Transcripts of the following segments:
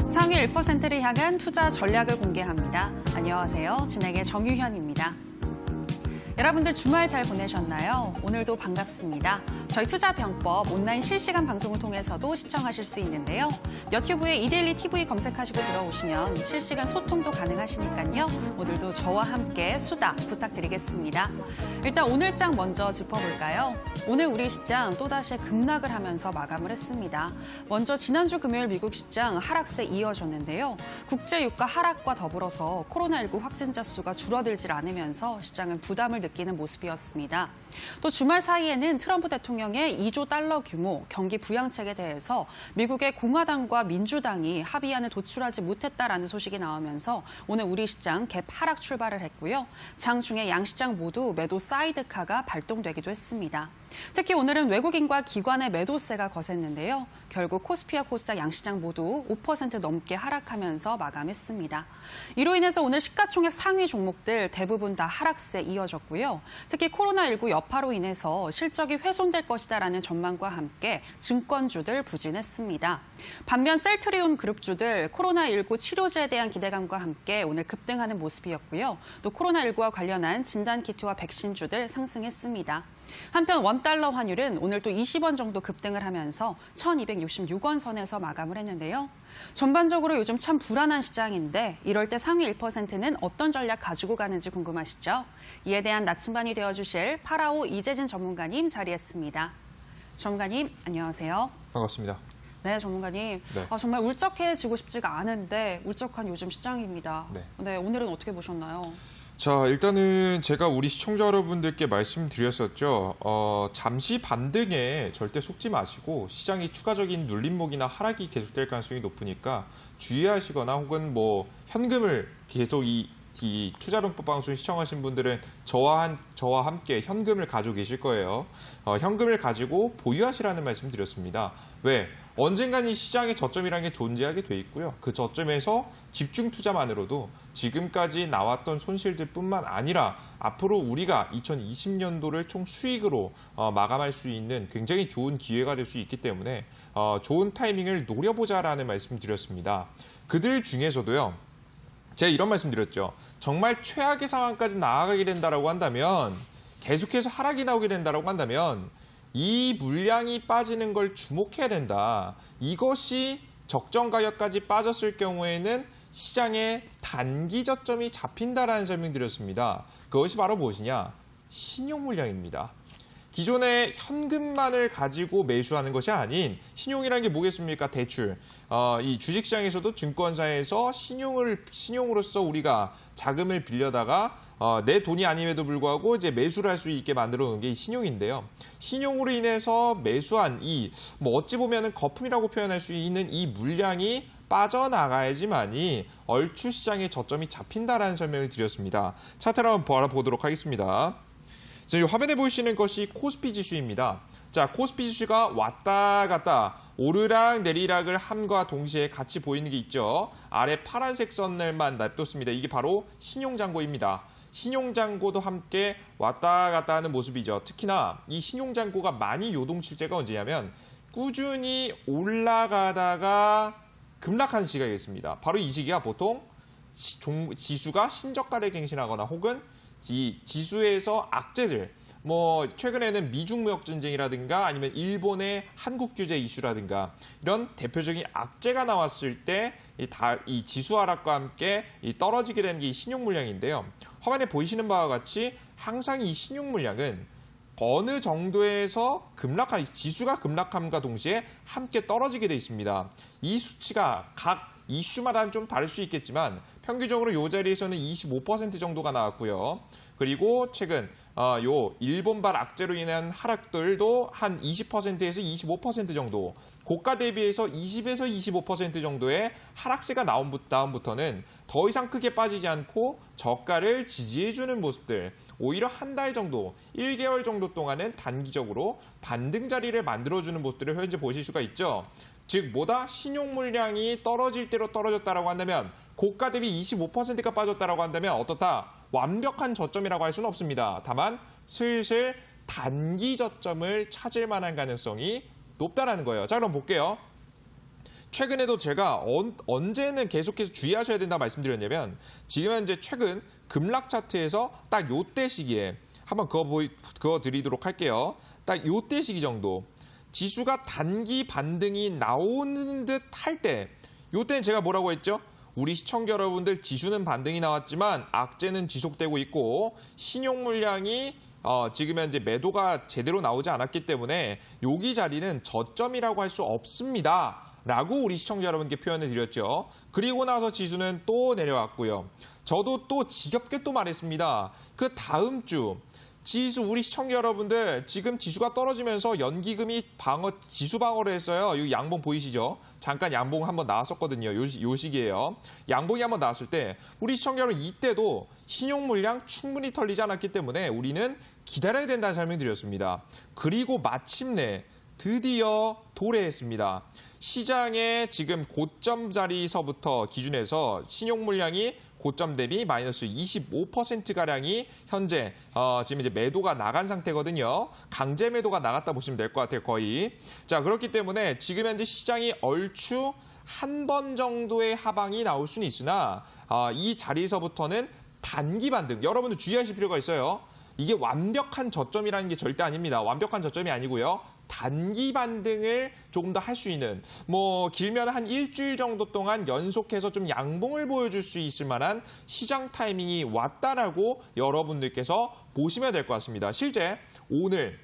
상위 1%를 향한 투자 전략을 공개합니다. 안녕하세요. 진행의 정유현입니다. 여러분들 주말 잘 보내셨나요? 오늘도 반갑습니다. 저희 투자병법 온라인 실시간 방송을 통해서도 시청하실 수 있는데요. 유튜브에 이데일리 TV 검색하시고 들어오시면 실시간 소통도 가능하시니까요. 오늘도 저와 함께 수다 부탁드리겠습니다. 일단 오늘 장 먼저 짚어볼까요? 오늘 우리 시장 또다시 급락을 하면서 마감을 했습니다. 먼저 지난주 금요일 미국 시장 하락세 이어졌는데요. 국제 유가 하락과 더불어서 코로나19 확진자 수가 줄어들질 않으면서 시장은 부담을 느끼는 모습이었습니다. 또 주말 사이에는 트럼프 대통령의 2조 달러 규모 경기 부양책에 대해서 미국의 공화당과 민주당이 합의안을 도출하지 못했다라는 소식이 나오면서 오늘 우리 시장 갭 하락 출발을 했고요. 장중에 양시장 모두 매도 사이드카가 발동되기도 했습니다. 특히 오늘은 외국인과 기관의 매도세가 거셌는데요. 결국 코스피와 코스닥 양시장 모두 5% 넘게 하락하면서 마감했습니다. 이로 인해서 오늘 시가총액 상위 종목들 대부분 다 하락세 이어졌고요. 특히 코로나19 여파로 인해서 실적이 훼손될 것이다라는 전망과 함께 증권주들 부진했습니다. 반면 셀트리온 그룹주들 코로나19 치료제에 대한 기대감과 함께 오늘 급등하는 모습이었고요. 또 코로나19와 관련한 진단키트와 백신주들 상승했습니다. 한편 원달러 환율은 오늘 또 20원 정도 급등을 하면서 1266원 선에서 마감을 했는데요. 전반적으로 요즘 참 불안한 시장인데 이럴 때 상위 1%는 어떤 전략 가지고 가는지 궁금하시죠? 이에 대한 나침반이 되어주실 파라오 이재진 전문가님 자리했습니다. 전문가님 안녕하세요. 반갑습니다. 네, 전문가님. 네. 정말 울적해지고 싶지가 않은데 울적한 요즘 시장입니다. 네, 오늘은 어떻게 보셨나요? 자, 일단은 제가 우리 시청자 여러분들께 말씀드렸었죠. 잠시 반등에 절대 속지 마시고 시장이 추가적인 눌림목이나 하락이 계속될 가능성이 높으니까 주의하시거나 혹은 뭐 현금을 계속 이 투자병법 방송 시청하신 분들은 저와 함께 현금을 가지고 계실 거예요. 현금을 가지고 보유하시라는 말씀 드렸습니다. 왜? 언젠간 이 시장의 저점이라는 게 존재하게 돼 있고요. 그 저점에서 집중 투자만으로도 지금까지 나왔던 손실들뿐만 아니라 앞으로 우리가 2020년도를 총 수익으로 마감할 수 있는 굉장히 좋은 기회가 될 수 있기 때문에 좋은 타이밍을 노려보자라는 말씀 드렸습니다. 그들 중에서도요. 제가 이런 말씀 드렸죠. 정말 최악의 상황까지 나아가게 된다라고 한다면 계속해서 하락이 나오게 된다라고 한다면 이 물량이 빠지는 걸 주목해야 된다. 이것이 적정 가격까지 빠졌을 경우에는 시장의 단기 저점이 잡힌다라는 설명드렸습니다. 그것이 바로 무엇이냐? 신용 물량입니다. 기존의 현금만을 가지고 매수하는 것이 아닌 신용이라는 게 뭐겠습니까? 대출. 이 주식시장에서도 증권사에서 신용으로서 우리가 자금을 빌려다가 내 돈이 아님에도 불구하고 이제 매수를 할 수 있게 만들어 놓은 게 신용인데요. 신용으로 인해서 매수한 어찌 보면은 거품이라고 표현할 수 있는 이 물량이 빠져나가야지만이 얼추 시장의 저점이 잡힌다라는 설명을 드렸습니다. 차트를 한번 알아보도록 하겠습니다. 자, 이 화면에 보이시는 것이 코스피 지수입니다. 자, 코스피 지수가 왔다 갔다 오르락 내리락을 함과 동시에 같이 보이는 게 있죠. 아래 파란색 선을만 놔뒀습니다. 이게 바로 신용잔고입니다. 신용잔고도 함께 왔다 갔다 하는 모습이죠. 특히나 이 신용잔고가 많이 요동칠 때가 언제냐면 꾸준히 올라가다가 급락하는 시기가 있습니다. 바로 이 시기가 보통 지수가 신저가를 갱신하거나 혹은 지수에서 악재들, 최근에는 미중 무역 전쟁이라든가 아니면 일본의 한국 규제 이슈라든가 이런 대표적인 악재가 나왔을 때 이 지수 하락과 함께 떨어지게 되는 게 신용 물량인데요. 화면에 보이시는 바와 같이 항상 이 신용 물량은 어느 정도에서 지수가 급락함과 동시에 함께 떨어지게 돼 있습니다. 이 수치가 각 이슈마다는 좀 다를 수 있겠지만 평균적으로 이 자리에서는 25% 정도가 나왔고요. 그리고 최근 요 일본발 악재로 인한 하락들도 한 20%에서 25% 정도, 고가 대비해서 20에서 25% 정도의 하락세가 나온 다음부터는 더 이상 크게 빠지지 않고 저가를 지지해주는 모습들, 오히려 한 달 정도, 1개월 정도 동안은 단기적으로 반등 자리를 만들어주는 모습들을 현재 보실 수가 있죠. 즉 뭐다? 신용 물량이 떨어질 대로 떨어졌다라고 한다면 고가 대비 25%가 빠졌다라고 한다면 어떻다? 완벽한 저점이라고 할 수는 없습니다. 다만 슬슬 단기 저점을 찾을 만한 가능성이 높다라는 거예요. 자, 그럼 볼게요. 최근에도 제가 언제는 계속해서 주의하셔야 된다 말씀드렸냐면 지금 현재 최근 급락 차트에서 딱 요때 시기에 한번 그거 드리도록 할게요. 딱 요때 시기 정도 지수가 단기 반등이 나오는 듯 할 때 요때는 제가 뭐라고 했죠? 우리 시청자 여러분들 지수는 반등이 나왔지만 악재는 지속되고 있고 신용 물량이 지금 현재 매도가 제대로 나오지 않았기 때문에 여기 자리는 저점이라고 할 수 없습니다. 라고 우리 시청자 여러분께 표현을 드렸죠. 그리고 나서 지수는 또 내려왔고요. 저도 또 지겹게 또 말했습니다. 그 다음 주 지수 우리 시청자 여러분들 지금 지수가 떨어지면서 연기금이 지수 방어를 했어요. 이 양봉 보이시죠? 잠깐 양봉 한번 나왔었거든요. 요 시기예요. 양봉이 한번 나왔을 때 우리 시청자 여러분 이때도 신용 물량 충분히 털리지 않았기 때문에 우리는 기다려야 된다는 설명을 드렸습니다. 그리고 마침내 드디어 도래했습니다. 시장의 지금 고점 자리서부터 기준해서 신용 물량이 고점 대비 마이너스 25%가량이 현재 지금 이제 매도가 나간 상태거든요. 강제 매도가 나갔다 보시면 될 것 같아요, 거의. 자, 그렇기 때문에 지금 현재 시장이 얼추 한 번 정도의 하방이 나올 수는 있으나 이 자리에서부터는 단기 반등. 여러분들 주의하실 필요가 있어요. 이게 완벽한 저점이라는 게 절대 아닙니다. 완벽한 저점이 아니고요. 단기 반등을 조금 더 할 수 있는 길면 한 일주일 정도 동안 연속해서 좀 양봉을 보여줄 수 있을 만한 시장 타이밍이 왔다라고 여러분들께서 보시면 될 것 같습니다. 실제 오늘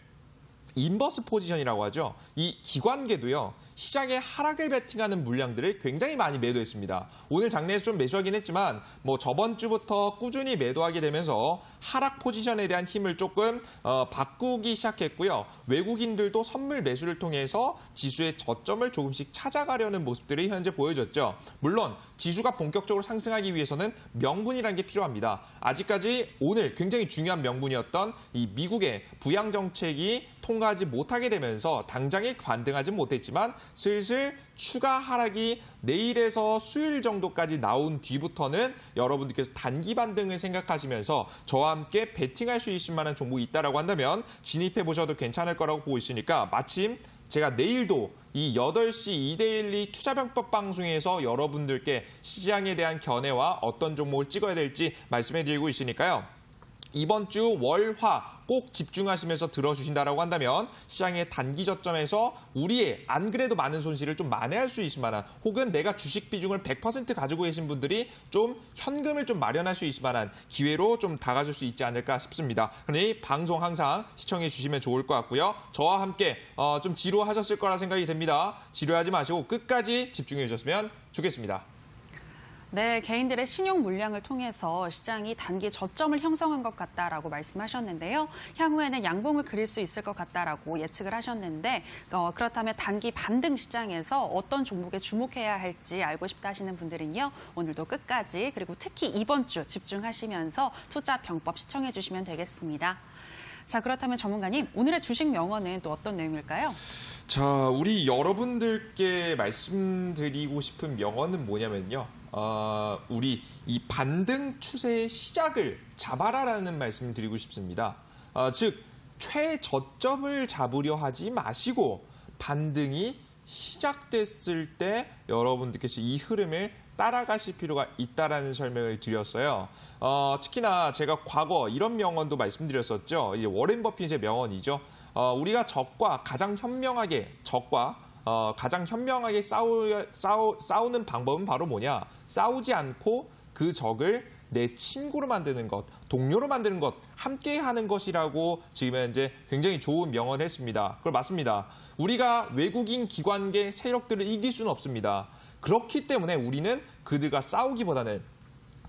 인버스 포지션이라고 하죠. 이 기관계도요. 시장에 하락을 베팅하는 물량들을 굉장히 많이 매도했습니다. 오늘 장내에서 좀 매수하긴 했지만 저번 주부터 꾸준히 매도하게 되면서 하락 포지션에 대한 힘을 조금 바꾸기 시작했고요. 외국인들도 선물 매수를 통해서 지수의 저점을 조금씩 찾아가려는 모습들이 현재 보여졌죠. 물론 지수가 본격적으로 상승하기 위해서는 명분이라는 게 필요합니다. 아직까지 오늘 굉장히 중요한 명분이었던 이 미국의 부양 정책이 통과하지 못하게 되면서 당장에 반등하지 못했지만 슬슬 추가 하락이 내일에서 수요일 정도까지 나온 뒤부터는 여러분들께서 단기 반등을 생각하시면서 저와 함께 베팅할 수 있을 만한 종목이 있다고 한다면 진입해 보셔도 괜찮을 거라고 보고 있으니까 마침 제가 내일도 이 8시 2데일리 투자병법 방송에서 여러분들께 시장에 대한 견해와 어떤 종목을 찍어야 될지 말씀해 드리고 있으니까요. 이번 주 월, 화 꼭 집중하시면서 들어주신다라고 한다면 시장의 단기 저점에서 우리의 안 그래도 많은 손실을 좀 만회할 수 있을 만한 혹은 내가 주식 비중을 100% 가지고 계신 분들이 좀 현금을 좀 마련할 수 있을 만한 기회로 좀 다가설 수 있지 않을까 싶습니다. 그러니 방송 항상 시청해 주시면 좋을 것 같고요. 저와 함께 좀 지루하셨을 거라 생각이 됩니다. 지루하지 마시고 끝까지 집중해 주셨으면 좋겠습니다. 네, 개인들의 신용 물량을 통해서 시장이 단기 저점을 형성한 것 같다라고 말씀하셨는데요. 향후에는 양봉을 그릴 수 있을 것 같다라고 예측을 하셨는데 그렇다면 단기 반등 시장에서 어떤 종목에 주목해야 할지 알고 싶다 하시는 분들은요. 오늘도 끝까지 그리고 특히 이번 주 집중하시면서 투자 병법 시청해 주시면 되겠습니다. 자, 그렇다면 전문가님, 오늘의 주식 명언은 또 어떤 내용일까요? 자, 우리 여러분들께 말씀드리고 싶은 명언은 뭐냐면요. 우리 이 반등 추세의 시작을 잡아라라는 말씀을 드리고 싶습니다. 즉, 최저점을 잡으려 하지 마시고 반등이 시작됐을 때 여러분들께서 이 흐름을 따라가실 필요가 있다라는 설명을 드렸어요. 특히나 제가 과거 이런 명언도 말씀드렸었죠. 이제 워렌 버핏의 명언이죠. 우리가 적과 가장 현명하게 싸우는 방법은 바로 뭐냐? 싸우지 않고 그 적을 내 친구로 만드는 것, 동료로 만드는 것, 함께 하는 것이라고 지금 현재 굉장히 좋은 명언을 했습니다. 그걸 맞습니다. 우리가 외국인 기관계 세력들을 이길 수는 없습니다. 그렇기 때문에 우리는 그들과 싸우기보다는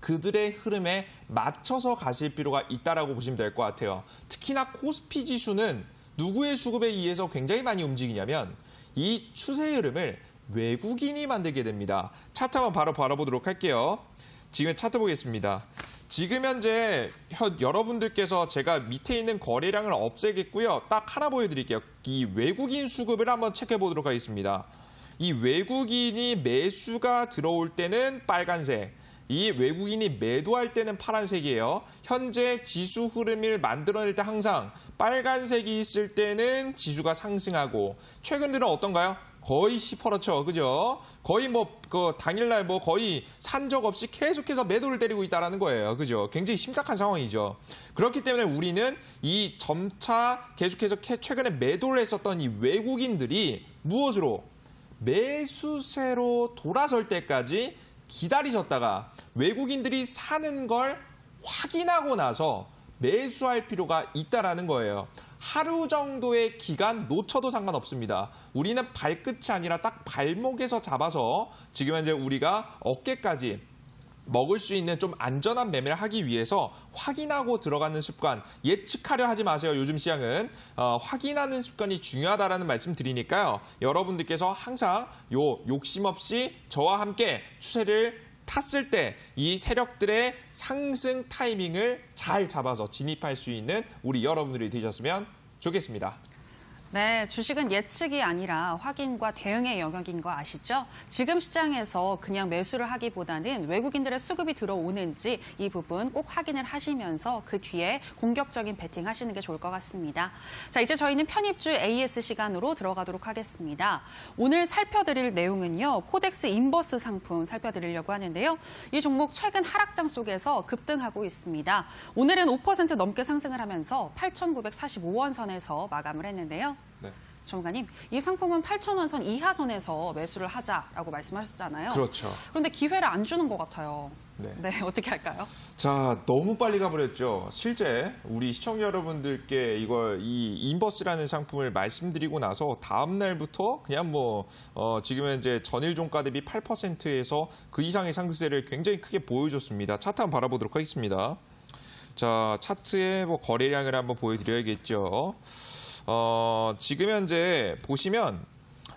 그들의 흐름에 맞춰서 가실 필요가 있다라고 보시면 될 것 같아요. 특히나 코스피 지수는 누구의 수급에 의해서 굉장히 많이 움직이냐면 이 추세 흐름을 외국인이 만들게 됩니다. 차트 한번 바로 바라보도록 할게요. 지금 차트 보겠습니다. 지금 현재 여러분들께서 제가 밑에 있는 거래량을 없애겠고요. 딱 하나 보여드릴게요. 이 외국인 수급을 한번 체크해 보도록 하겠습니다. 이 외국인이 매수가 들어올 때는 빨간색, 이 외국인이 매도할 때는 파란색이에요. 현재 지수 흐름을 만들어낼 때 항상 빨간색이 있을 때는 지수가 상승하고 최근 들은 어떤가요? 거의 10%죠. 그죠? 거의 뭐, 당일날 뭐 거의 산 적 없이 계속해서 매도를 때리고 있다는 거예요. 그죠? 굉장히 심각한 상황이죠. 그렇기 때문에 우리는 이 점차 계속해서 최근에 매도를 했었던 이 외국인들이 무엇으로? 매수세로 돌아설 때까지 기다리셨다가 외국인들이 사는 걸 확인하고 나서 매수할 필요가 있다라는 거예요. 하루 정도의 기간 놓쳐도 상관없습니다. 우리는 발끝이 아니라 딱 발목에서 잡아서 지금 현재 우리가 어깨까지 먹을 수 있는 좀 안전한 매매를 하기 위해서 확인하고 들어가는 습관, 예측하려 하지 마세요. 요즘 시장은 확인하는 습관이 중요하다라는 말씀 드리니까요. 여러분들께서 항상 욕심 없이 저와 함께 추세를 탔을 때 이 세력들의 상승 타이밍을 잘 잡아서 진입할 수 있는 우리 여러분들이 되셨으면 좋겠습니다. 네, 주식은 예측이 아니라 확인과 대응의 영역인 거 아시죠? 지금 시장에서 그냥 매수를 하기보다는 외국인들의 수급이 들어오는지 이 부분 꼭 확인을 하시면서 그 뒤에 공격적인 베팅 하시는 게 좋을 것 같습니다. 자, 이제 저희는 편입주 AS 시간으로 들어가도록 하겠습니다. 오늘 살펴드릴 내용은요, 코덱스 인버스 상품 살펴드리려고 하는데요. 이 종목 최근 하락장 속에서 급등하고 있습니다. 오늘은 5% 넘게 상승을 하면서 8,945원 선에서 마감을 했는데요. 네. 전문가님, 이 상품은 8,000원 선 이하선에서 매수를 하자라고 말씀하셨잖아요. 그렇죠. 그런데 기회를 안 주는 것 같아요. 네. 네, 어떻게 할까요? 자, 너무 빨리 가버렸죠. 실제 우리 시청자 여러분들께 이 인버스라는 상품을 말씀드리고 나서 다음 날부터 그냥 지금 이제 전일 종가 대비 8%에서 그 이상의 상승세를 굉장히 크게 보여줬습니다. 차트 한번 바라보도록 하겠습니다. 자, 차트의 거래량을 한번 보여드려야겠죠. 지금 현재 보시면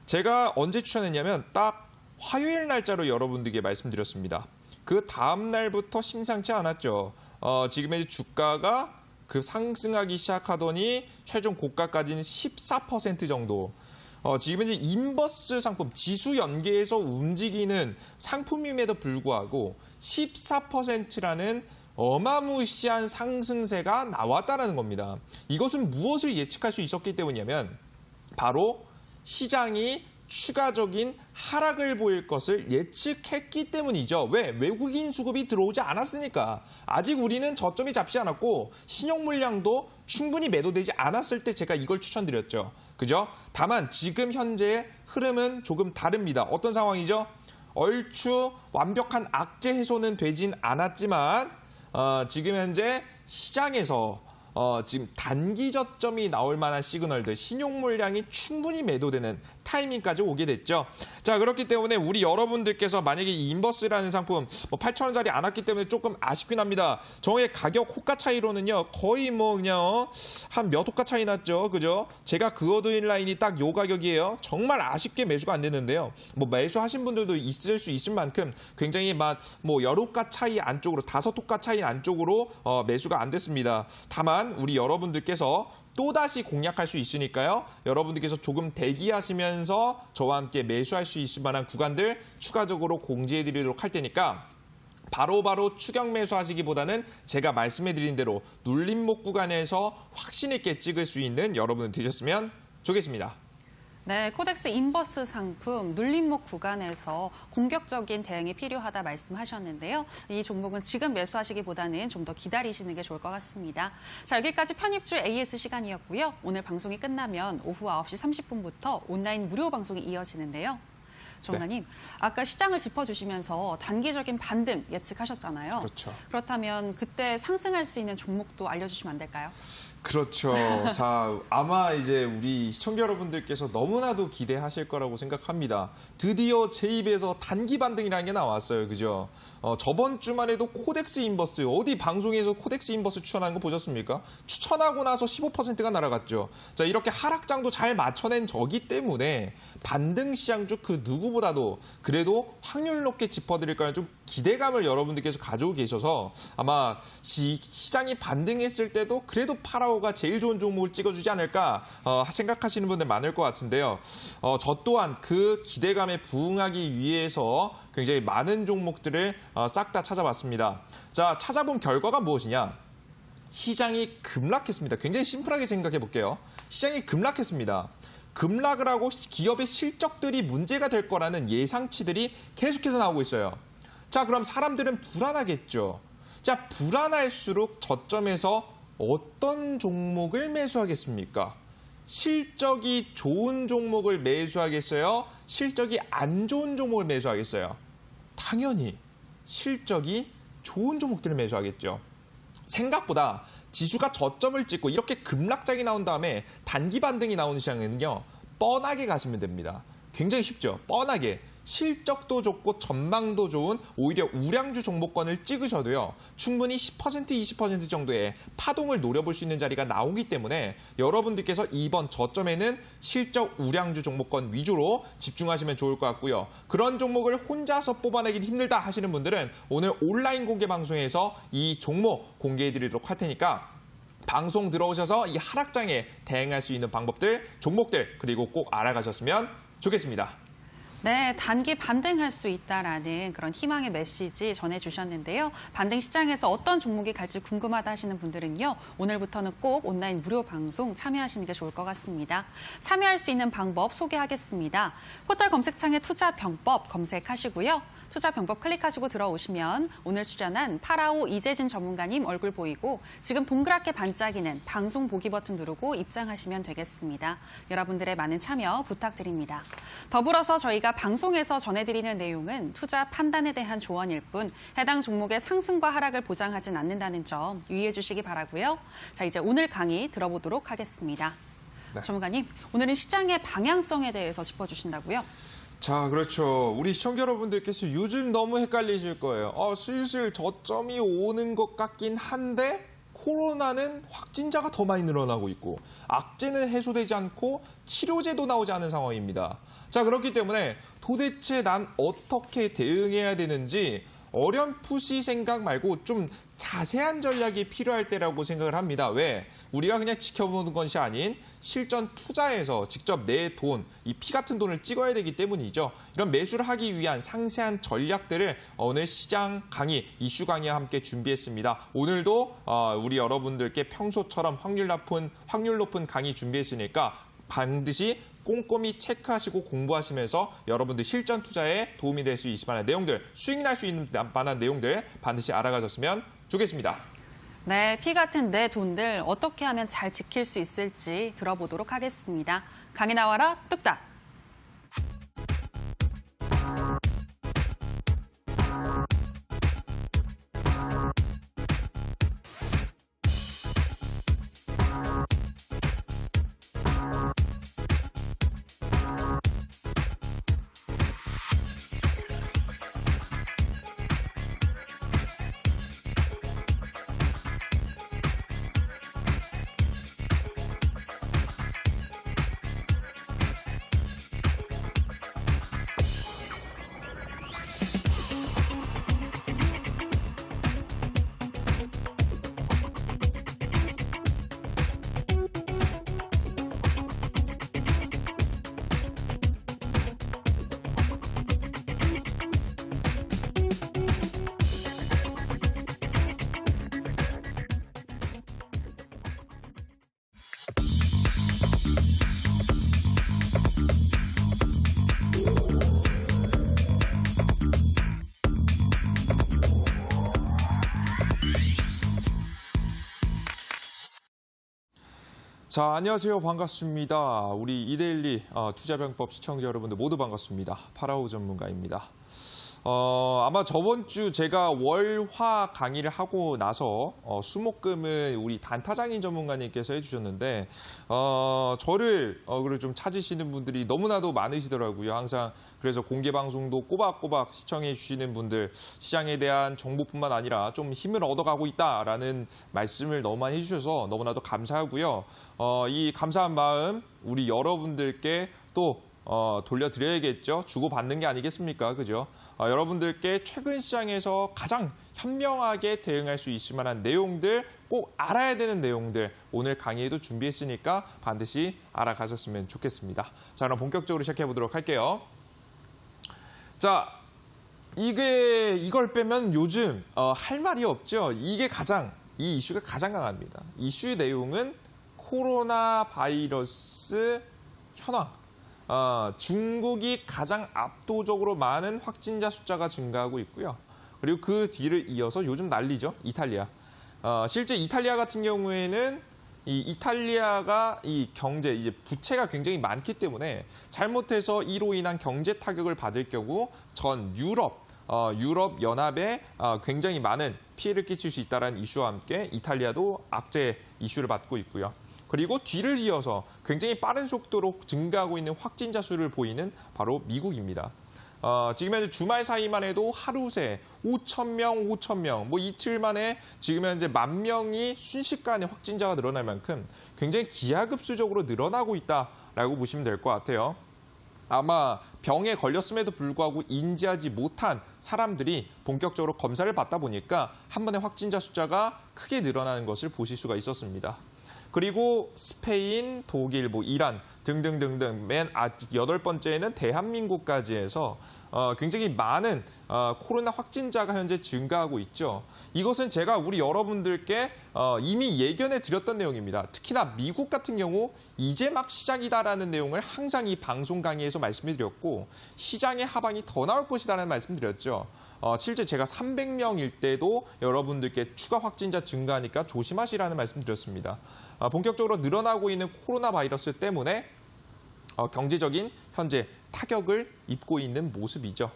제가 언제 추천했냐면 딱 화요일 날짜로 여러분들께 말씀드렸습니다. 그 다음 날부터 심상치 않았죠. 지금 현재 주가가 상승하기 시작하더니 최종 고가까지는 14% 정도. 지금 현재 인버스 상품, 지수 연계에서 움직이는 상품임에도 불구하고 14%라는 어마무시한 상승세가 나왔다는 겁니다. 이것은 무엇을 예측할 수 있었기 때문이냐면 바로 시장이 추가적인 하락을 보일 것을 예측했기 때문이죠. 왜? 외국인 수급이 들어오지 않았으니까. 아직 우리는 저점이 잡지 않았고 신용 물량도 충분히 매도되지 않았을 때 제가 이걸 추천드렸죠. 그죠? 다만 지금 현재의 흐름은 조금 다릅니다. 어떤 상황이죠? 얼추 완벽한 악재 해소는 되진 않았지만 지금 현재 시장에서 지금 단기 저점이 나올 만한 시그널들, 신용 물량이 충분히 매도되는 타이밍까지 오게 됐죠. 자, 그렇기 때문에 우리 여러분들께서 만약에 이 인버스라는 상품 8,000원짜리 안 왔기 때문에 조금 아쉽긴 합니다. 저의 가격 호가 차이로는요, 거의 그냥 한 몇 호가 차이 났죠. 그죠? 제가 그 어드인 라인이 딱 요 가격이에요. 정말 아쉽게 매수가 안 됐는데요. 매수하신 분들도 있을 수 있을 만큼 굉장히 여러 호가 차이 안쪽으로, 5호가 차이 안쪽으로 매수가 안 됐습니다. 다만 우리 여러분들께서 또다시 공략할 수 있으니까요. 여러분들께서 조금 대기하시면서 저와 함께 매수할 수 있을 만한 구간들 추가적으로 공지해드리도록 할 테니까 바로바로 추격 매수하시기보다는 제가 말씀해드린 대로 눌림목 구간에서 확신 있게 찍을 수 있는 여러분 되셨으면 좋겠습니다. 네, 코덱스 인버스 상품 눌림목 구간에서 공격적인 대응이 필요하다 말씀하셨는데요. 이 종목은 지금 매수하시기보다는 좀 더 기다리시는 게 좋을 것 같습니다. 자, 여기까지 편입주 AS 시간이었고요. 오늘 방송이 끝나면 오후 9시 30분부터 온라인 무료 방송이 이어지는데요. 전문가님, 아까 시장을 짚어주시면서 단기적인 반등 예측하셨잖아요. 그렇죠. 그렇다면 그때 상승할 수 있는 종목도 알려주시면 안 될까요? 그렇죠. 자, 아마 이제 우리 시청자 여러분들께서 너무나도 기대하실 거라고 생각합니다. 드디어 제 입에서 단기 반등이라는 게 나왔어요. 그죠? 저번 주만 해도 코덱스 인버스, 어디 방송에서 코덱스 인버스 추천하는 거 보셨습니까? 추천하고 나서 15%가 날아갔죠. 자, 이렇게 하락장도 잘 맞춰낸 저기 때문에 반등 시장 중 그 누구보다도 그래도 확률 높게 짚어드릴 거는 좀 기대감을 여러분들께서 가지고 계셔서 아마 시장이 반등했을 때도 그래도 파라오가 제일 좋은 종목을 찍어주지 않을까 생각하시는 분들 많을 것 같은데요. 저 또한 그 기대감에 부응하기 위해서 굉장히 많은 종목들을 싹 다 찾아봤습니다. 자, 찾아본 결과가 무엇이냐? 시장이 급락했습니다. 굉장히 심플하게 생각해 볼게요. 시장이 급락했습니다. 급락을 하고 기업의 실적들이 문제가 될 거라는 예상치들이 계속해서 나오고 있어요. 자, 그럼 사람들은 불안하겠죠. 자, 불안할수록 저점에서 어떤 종목을 매수하겠습니까? 실적이 좋은 종목을 매수하겠어요? 실적이 안 좋은 종목을 매수하겠어요? 당연히 실적이 좋은 종목들을 매수하겠죠. 생각보다 지수가 저점을 찍고 이렇게 급락장이 나온 다음에 단기 반등이 나오는 시장에는요, 뻔하게 가시면 됩니다. 굉장히 쉽죠. 뻔하게. 실적도 좋고 전망도 좋은 오히려 우량주 종목권을 찍으셔도요, 충분히 10%, 20% 정도의 파동을 노려볼 수 있는 자리가 나오기 때문에 여러분들께서 이번 저점에는 실적 우량주 종목권 위주로 집중하시면 좋을 것 같고요. 그런 종목을 혼자서 뽑아내기 힘들다 하시는 분들은 오늘 온라인 공개 방송에서 이 종목 공개해드리도록 할 테니까 방송 들어오셔서 이 하락장에 대응할 수 있는 방법들, 종목들, 그리고 꼭 알아가셨으면 좋겠습니다. 네, 단기 반등할 수 있다라는 그런 희망의 메시지 전해주셨는데요. 반등 시장에서 어떤 종목이 갈지 궁금하다 하시는 분들은요, 오늘부터는 꼭 온라인 무료 방송 참여하시는 게 좋을 것 같습니다. 참여할 수 있는 방법 소개하겠습니다. 포털 검색창에 투자병법 검색하시고요. 투자병법 클릭하시고 들어오시면 오늘 출연한 파라오 이재진 전문가님 얼굴 보이고 지금 동그랗게 반짝이는 방송 보기 버튼 누르고 입장하시면 되겠습니다. 여러분들의 많은 참여 부탁드립니다. 더불어서 저희가 방송에서 전해드리는 내용은 투자 판단에 대한 조언일 뿐 해당 종목의 상승과 하락을 보장하진 않는다는 점 유의해 주시기 바라고요. 자, 이제 오늘 강의 들어보도록 하겠습니다. 네. 전문가님, 오늘은 시장의 방향성에 대해서 짚어주신다고요? 자, 그렇죠. 우리 시청자 여러분들께서 요즘 너무 헷갈리실 거예요. 슬슬 저점이 오는 것 같긴 한데 코로나는 확진자가 더 많이 늘어나고 있고 악재는 해소되지 않고 치료제도 나오지 않은 상황입니다. 자, 그렇기 때문에 도대체 난 어떻게 대응해야 되는지 어렴풋이 생각 말고 좀 자세한 전략이 필요할 때라고 생각을 합니다. 왜? 우리가 그냥 지켜보는 것이 아닌 실전 투자에서 직접 내 돈, 이 피 같은 돈을 찍어야 되기 때문이죠. 이런 매수를 하기 위한 상세한 전략들을 오늘 시장 강의, 이슈 강의와 함께 준비했습니다. 오늘도 우리 여러분들께 평소처럼 확률 높은 강의 준비했으니까 반드시 꼼꼼히 체크하시고 공부하시면서 여러분들 실전 투자에 도움이 될 수 있을 만한 내용들, 수익 날 수 있는 만한 내용들 반드시 알아가셨으면 좋겠습니다. 네, 피 같은 내 돈들 어떻게 하면 잘 지킬 수 있을지 들어보도록 하겠습니다. 강의 나와라 뚝딱. 자, 안녕하세요. 반갑습니다. 우리 이데일리 투자병법 시청자 여러분들 모두 반갑습니다. 파라오 전문가입니다. 아마 저번 주 제가 월화 강의를 하고 나서 수목금을 우리 단타장인 전문가님께서 해주셨는데 저를 그리고 좀 찾으시는 분들이 너무나도 많으시더라고요. 항상 그래서 공개 방송도 꼬박꼬박 시청해 주시는 분들, 시장에 대한 정보뿐만 아니라 좀 힘을 얻어가고 있다라는 말씀을 너무 많이 해주셔서 너무나도 감사하고요. 이 감사한 마음 우리 여러분들께 또 돌려드려야겠죠. 주고받는 게 아니겠습니까? 그죠? 여러분들께 최근 시장에서 가장 현명하게 대응할 수 있을 만한 내용들, 꼭 알아야 되는 내용들 오늘 강의에도 준비했으니까 반드시 알아가셨으면 좋겠습니다. 자, 그럼 본격적으로 시작해 보도록 할게요. 자, 이걸 빼면 요즘 할 말이 없죠. 이 이슈가 가장 강합니다. 이슈의 내용은 코로나 바이러스 현황. 중국이 가장 압도적으로 많은 확진자 숫자가 증가하고 있고요. 그리고 그 뒤를 이어서 요즘 난리죠. 이탈리아. 실제 이탈리아 같은 경우에는 이 이탈리아가 이 경제, 이제 부채가 굉장히 많기 때문에 잘못해서 이로 인한 경제 타격을 받을 경우 전 유럽 연합에 굉장히 많은 피해를 끼칠 수 있다는 이슈와 함께 이탈리아도 악재 이슈를 받고 있고요. 그리고 뒤를 이어서 굉장히 빠른 속도로 증가하고 있는 확진자 수를 보이는 바로 미국입니다. 지금 현재 주말 사이만 해도 하루 새 5,000명, 뭐 이틀 만에 지금 현재 10,000명이 순식간에 확진자가 늘어날 만큼 굉장히 기하급수적으로 늘어나고 있다라고 보시면 될 것 같아요. 아마 병에 걸렸음에도 불구하고 인지하지 못한 사람들이 본격적으로 검사를 받다 보니까 한 번에 확진자 숫자가 크게 늘어나는 것을 보실 수가 있었습니다. 그리고 스페인, 독일, 이란 등등등등 맨 8번째는 대한민국까지 해서 굉장히 많은 코로나 확진자가 현재 증가하고 있죠. 이것은 제가 우리 여러분들께 이미 예견해 드렸던 내용입니다. 특히나 미국 같은 경우 이제 막 시작이다라는 내용을 항상 이 방송 강의에서 말씀을 드렸고 시장의 하방이 더 나올 것이다라는 말씀 드렸죠. 실제 제가 300명일 때도 여러분들께 추가 확진자 증가하니까 조심하시라는 말씀 드렸습니다. 본격적으로 늘어나고 있는 코로나 바이러스 때문에 경제적인 현재 타격을 입고 있는 모습이죠.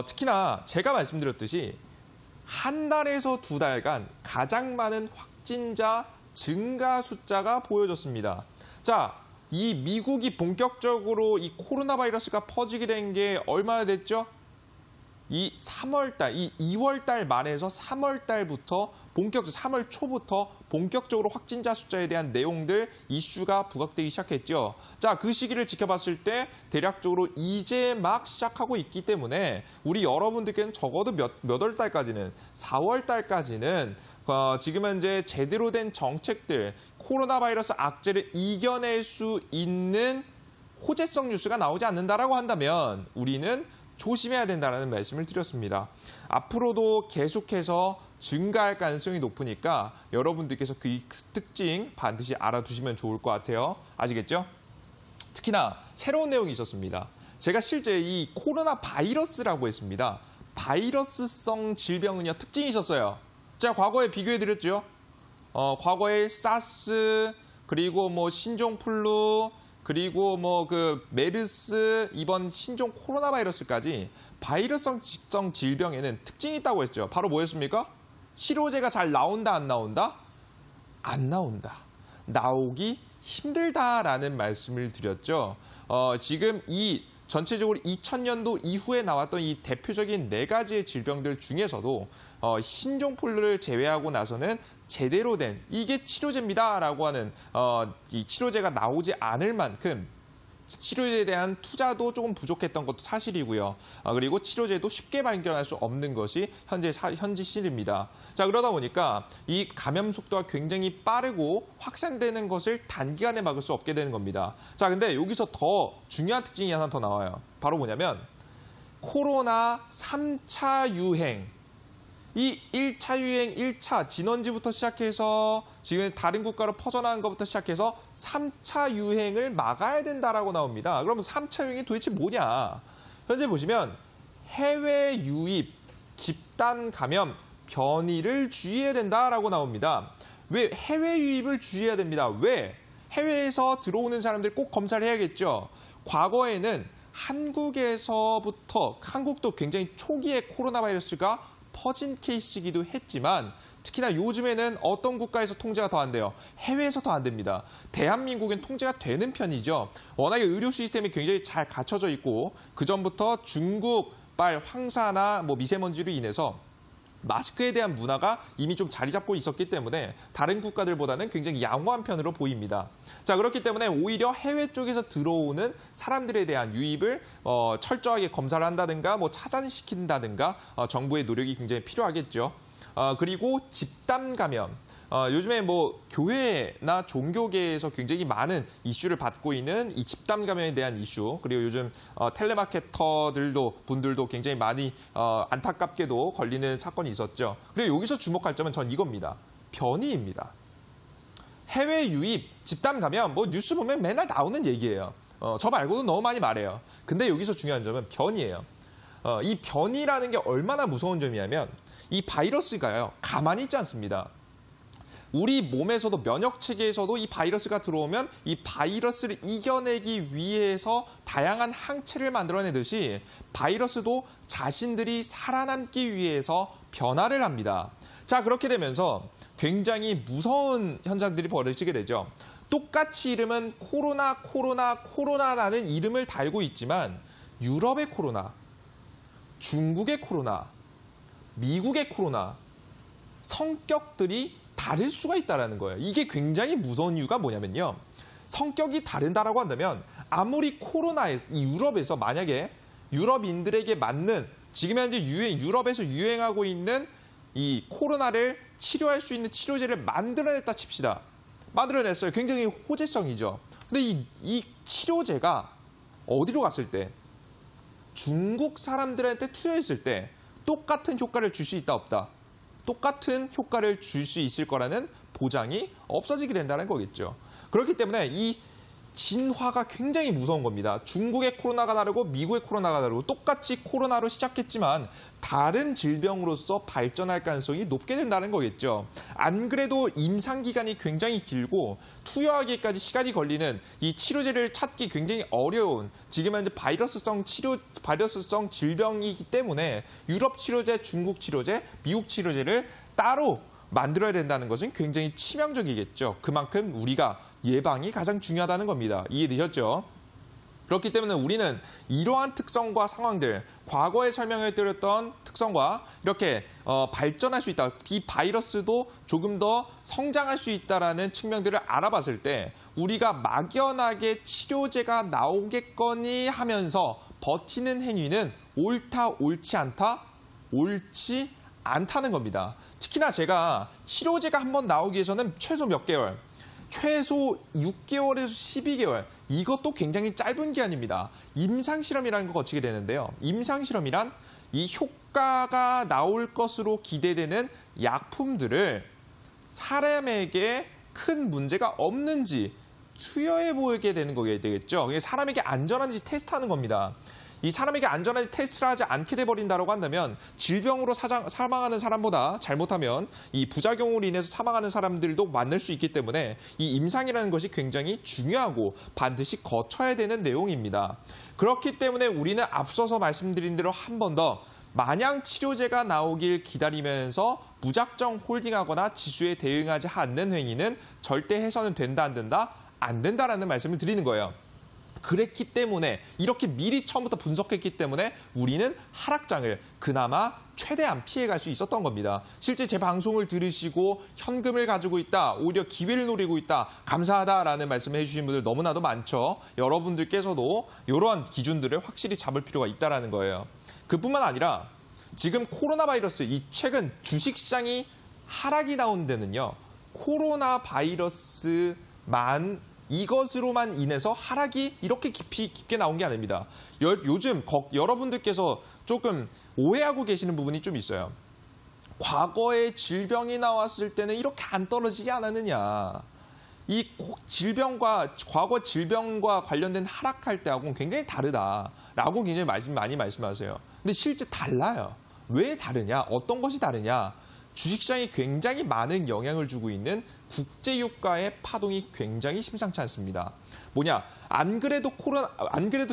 특히나 제가 말씀드렸듯이 한 달에서 두 달간 가장 많은 확진자 증가 숫자가 보여졌습니다. 자, 이 미국이 본격적으로 이 코로나 바이러스가 퍼지게 된 게 얼마나 됐죠? 이 3월달, 이 2월달 말에서 3월달부터 3월 초부터 본격적으로 확진자 숫자에 대한 내용들, 이슈가 부각되기 시작했죠. 자, 그 시기를 지켜봤을 때 대략적으로 이제 막 시작하고 있기 때문에 우리 여러분들께는 적어도 몇 월 달까지는 4월 달까지는 지금 현재 제대로 된 정책들, 코로나 바이러스 악재를 이겨낼 수 있는 호재성 뉴스가 나오지 않는다라고 한다면 우리는 조심해야 된다는 말씀을 드렸습니다. 앞으로도 계속해서 증가할 가능성이 높으니까 여러분들께서 그 특징 반드시 알아두시면 좋을 것 같아요. 아시겠죠? 특히나 새로운 내용이 있었습니다. 제가 실제 이 코로나 바이러스라고 했습니다. 바이러스성 질병은요, 특징이 있었어요. 제가 과거에 비교해드렸죠. 과거에 사스, 그리고 신종플루, 그리고 메르스, 이번 신종 코로나 바이러스까지 바이러스성 질병에는 특징이 있다고 했죠. 바로 뭐였습니까? 치료제가 잘 나온다, 안 나온다? 안 나온다. 나오기 힘들다라는 말씀을 드렸죠. 지금 이 전체적으로 2000년도 이후에 나왔던 이 대표적인 4가지의 질병들 중에서도 신종플루를 제외하고 나서는 제대로 된 이게 치료제입니다라고 하는 이 치료제가 나오지 않을 만큼 치료제에 대한 투자도 조금 부족했던 것도 사실이고요. 그리고 치료제도 쉽게 발견할 수 없는 것이 현지 실입니다. 자, 그러다 보니까 이 감염 속도가 굉장히 빠르고 확산되는 것을 단기간에 막을 수 없게 되는 겁니다. 자, 근데 여기서 더 중요한 특징이 하나 더 나와요. 바로 뭐냐면 코로나 3차 유행. 이 1차 유행, 1차 진원지부터 시작해서 지금 다른 국가로 퍼져나간 것부터 시작해서 3차 유행을 막아야 된다라고 나옵니다. 그럼 3차 유행이 도대체 뭐냐? 현재 보시면 해외 유입, 집단 감염, 변이를 주의해야 된다라고 나옵니다. 왜 해외 유입을 주의해야 됩니다? 왜? 해외에서 들어오는 사람들 꼭 검사를 해야겠죠. 과거에는 한국도 굉장히 초기에 코로나 바이러스가 퍼진 케이스이기도 했지만 특히나 요즘에는 어떤 국가에서 통제가 더 안 돼요? 해외에서 더 안 됩니다. 대한민국은 통제가 되는 편이죠. 워낙에 의료 시스템이 굉장히 잘 갖춰져 있고 그전부터 중국발 황사나 미세먼지로 인해서 마스크에 대한 문화가 이미 좀 자리 잡고 있었기 때문에 다른 국가들보다는 굉장히 양호한 편으로 보입니다. 자, 그렇기 때문에 오히려 해외 쪽에서 들어오는 사람들에 대한 유입을 철저하게 검사를 한다든가 차단시킨다든가 정부의 노력이 굉장히 필요하겠죠. 그리고 집단 감염. 요즘에 교회나 종교계에서 굉장히 많은 이슈를 받고 있는 이 집단 감염에 대한 이슈, 그리고 요즘 분들도 굉장히 많이 안타깝게도 걸리는 사건이 있었죠. 그리고 여기서 주목할 점은 전 이겁니다. 변이입니다. 해외 유입, 집단 감염, 뉴스 보면 맨날 나오는 얘기예요. 저 말고도 너무 많이 말해요. 근데 여기서 중요한 점은 변이에요. 이 변이라는 게 얼마나 무서운 점이냐면 이 바이러스가요, 가만히 있지 않습니다. 우리 몸에서도 면역 체계에서도 이 바이러스가 들어오면 이 바이러스를 이겨내기 위해서 다양한 항체를 만들어내듯이 바이러스도 자신들이 살아남기 위해서 변화를 합니다. 자, 그렇게 되면서 굉장히 무서운 현상들이 벌어지게 되죠. 똑같이 이름은 코로나라는 이름을 달고 있지만 유럽의 코로나, 중국의 코로나, 미국의 코로나, 성격들이 다를 수가 있다는 거예요. 이게 굉장히 무서운 이유가 뭐냐면요. 성격이 다른다라고 한다면 아무리 이 유럽에서 만약에 유럽인들에게 맞는 지금 현재 유럽에서 유행하고 있는 이 코로나를 치료할 수 있는 치료제를 만들어냈다 칩시다. 만들어냈어요. 굉장히 호재성이죠. 근데 이 치료제가 어디로 갔을 때 중국 사람들한테 투여했을 때 똑같은 효과를 줄 수 있다 없다. 똑같은 효과를 줄 수 있을 거라는 보장이 없어지게 된다는 거겠죠. 그렇기 때문에 이 진화가 굉장히 무서운 겁니다. 중국의 코로나가 다르고 미국의 코로나가 다르고 똑같이 코로나로 시작했지만 다른 질병으로서 발전할 가능성이 높게 된다는 거겠죠. 안 그래도 임상 기간이 굉장히 길고 투여하기까지 시간이 걸리는 이 치료제를 찾기 굉장히 어려운 지금 현재 바이러스성 질병이기 때문에 유럽 치료제, 중국 치료제, 미국 치료제를 따로 만들어야 된다는 것은 굉장히 치명적이겠죠. 그만큼 우리가 예방이 가장 중요하다는 겁니다. 이해되셨죠? 그렇기 때문에 우리는 이러한 특성과 상황들, 과거에 설명해드렸던 특성과 이렇게 발전할 수 있다. 이 바이러스도 조금 더 성장할 수 있다는 측면들을 알아봤을 때 우리가 막연하게 치료제가 나오겠거니 하면서 버티는 행위는 옳다, 옳지 않다, 옳지 않다는 겁니다. 특히나 제가 치료제가 한번 나오기 위해서는 최소 몇 개월, 최소 6개월에서 12개월, 이것도 굉장히 짧은 기간입니다. 임상실험이라는 걸 거치게 되는데요. 임상실험이란 이 효과가 나올 것으로 기대되는 약품들을 사람에게 큰 문제가 없는지 투여해 보이게 되는 거게 되겠죠. 사람에게 안전한지 테스트하는 겁니다. 이 사람에게 안전한지 테스트를 하지 않게 돼버린다고 한다면 질병으로 사망하는 사람보다 잘못하면 이 부작용으로 인해서 사망하는 사람들도 많을 수 있기 때문에 이 임상이라는 것이 굉장히 중요하고 반드시 거쳐야 되는 내용입니다. 그렇기 때문에 우리는 앞서서 말씀드린 대로 한 번 더 마냥 치료제가 나오길 기다리면서 무작정 홀딩하거나 지수에 대응하지 않는 행위는 절대 해서는 된다, 안 된다? 안 된다라는 말씀을 드리는 거예요. 그랬기 때문에 이렇게 미리 처음부터 분석했기 때문에 우리는 하락장을 그나마 최대한 피해갈 수 있었던 겁니다. 실제 제 방송을 들으시고 현금을 가지고 있다, 오히려 기회를 노리고 있다, 감사하다라는 말씀을 해주신 분들 너무나도 많죠. 여러분들께서도 이러한 기준들을 확실히 잡을 필요가 있다는 거예요. 그뿐만 아니라 지금 코로나 바이러스, 이 최근 주식시장이 하락이 나온 데는요. 코로나 바이러스만 이것으로만 인해서 하락이 이렇게 깊게 나온 게 아닙니다. 요즘 여러분들께서 조금 오해하고 계시는 부분이 좀 있어요. 과거에 질병이 나왔을 때는 이렇게 안 떨어지지 않았느냐. 이 과거 질병과 관련된 하락할 때하고는 굉장히 다르다라고 굉장히 많이 말씀하세요. 근데 실제 달라요. 왜 다르냐? 어떤 것이 다르냐? 주식시장이 굉장히 많은 영향을 주고 있는 국제유가의 파동이 굉장히 심상치 않습니다. 뭐냐? 안 그래도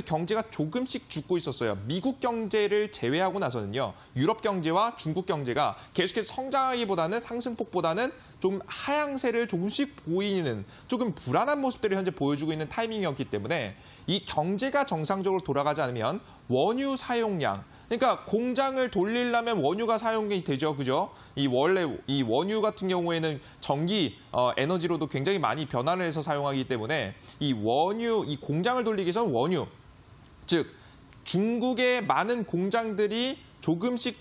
경제가 조금씩 죽고 있었어요. 미국 경제를 제외하고 나서는요. 유럽 경제와 중국 경제가 계속해서 성장하기보다는 상승폭보다는 좀 하향세를 조금씩 보이는 조금 불안한 모습들을 현재 보여주고 있는 타이밍이었기 때문에 이 경제가 정상적으로 돌아가지 않으면 원유 사용량, 그러니까 공장을 돌리려면 원유가 사용이 되죠. 그죠? 이 원유 같은 경우에는 전기 에너지로도 굉장히 많이 변화를 해서 사용하기 때문에 이 공장을 돌리기 위해서는 원유, 즉 중국의 많은 공장들이 조금씩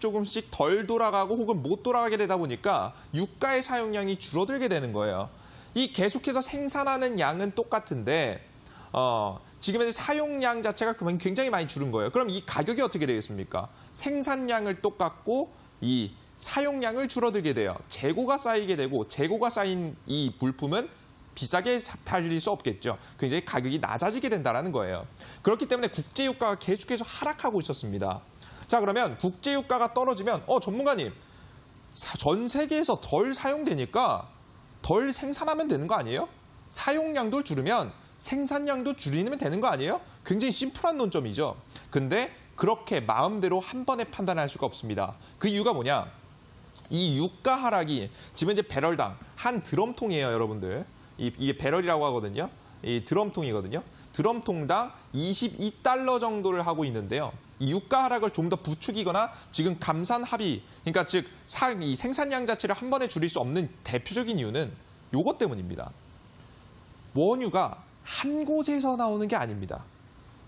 덜 돌아가고 혹은 못 돌아가게 되다 보니까 유가의 사용량이 줄어들게 되는 거예요. 이 계속해서 생산하는 양은 똑같은데 지금 현재 사용량 자체가 굉장히 많이 줄은 거예요. 그럼 이 가격이 어떻게 되겠습니까? 생산량을 똑같고 이 사용량을 줄어들게 돼요. 재고가 쌓이게 되고 재고가 쌓인 이 물품은 비싸게 팔릴 수 없겠죠. 굉장히 가격이 낮아지게 된다는 거예요. 그렇기 때문에 국제유가가 계속해서 하락하고 있었습니다. 자, 그러면 국제유가가 떨어지면 전문가님, 전 세계에서 덜 사용되니까 덜 생산하면 되는 거 아니에요? 사용량도 줄이면 생산량도 줄이면 되는 거 아니에요? 굉장히 심플한 논점이죠. 근데 그렇게 마음대로 한 번에 판단할 수가 없습니다. 그 이유가 뭐냐? 이 유가 하락이 지금 이제 배럴당 한 드럼통이에요, 여러분들. 이게 배럴이라고 하거든요. 이 드럼통이거든요. 드럼통당 22달러 정도를 하고 있는데요. 이 유가 하락을 좀 더 부추기거나 지금 감산 합의, 그러니까 즉 이 생산량 자체를 한 번에 줄일 수 없는 대표적인 이유는 요것 때문입니다. 원유가 한 곳에서 나오는 게 아닙니다.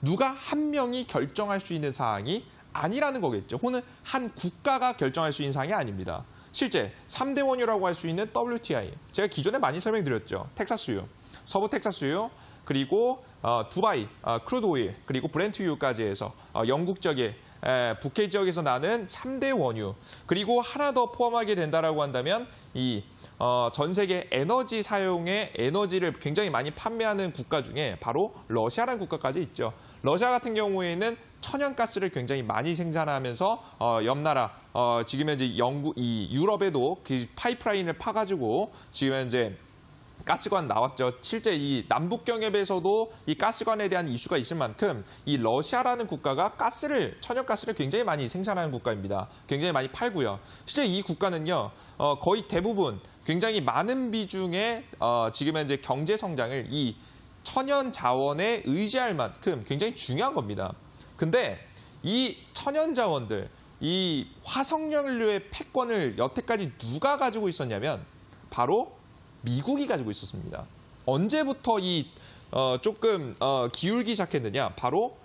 누가 한 명이 결정할 수 있는 사항이 아니라는 거겠죠. 혹은 한 국가가 결정할 수 있는 사항이 아닙니다. 실제 3대 원유라고 할 수 있는 WTI, 제가 기존에 많이 설명드렸죠. 텍사스유, 서부 텍사스유, 그리고 두바이, 크루드 오일, 그리고 브렌트유까지 해서 영국 지역의 북해 지역에서 나는 3대 원유, 그리고 하나 더 포함하게 된다라고 한다면 전 세계 에너지 사용의 에너지를 굉장히 많이 판매하는 국가 중에 바로 러시아라는 국가까지 있죠. 러시아 같은 경우에는 천연가스를 굉장히 많이 생산하면서 옆 나라 지금 현재 유럽에도 그 파이프라인을 파가지고 지금 현재 가스관 나왔죠. 실제 이 남북 경협에서도 이 가스관에 대한 이슈가 있을 만큼 이 러시아라는 국가가 천연가스를 굉장히 많이 생산하는 국가입니다. 굉장히 많이 팔고요. 실제 이 국가는요, 거의 대부분 굉장히 많은 비중의 지금 현재 경제 성장을 이 천연 자원에 의지할 만큼 굉장히 중요한 겁니다. 근데 이 천연 자원들, 이 화석연료의 패권을 여태까지 누가 가지고 있었냐면 바로 미국이 가지고 있었습니다. 언제부터 조금 기울기 시작했느냐? 바로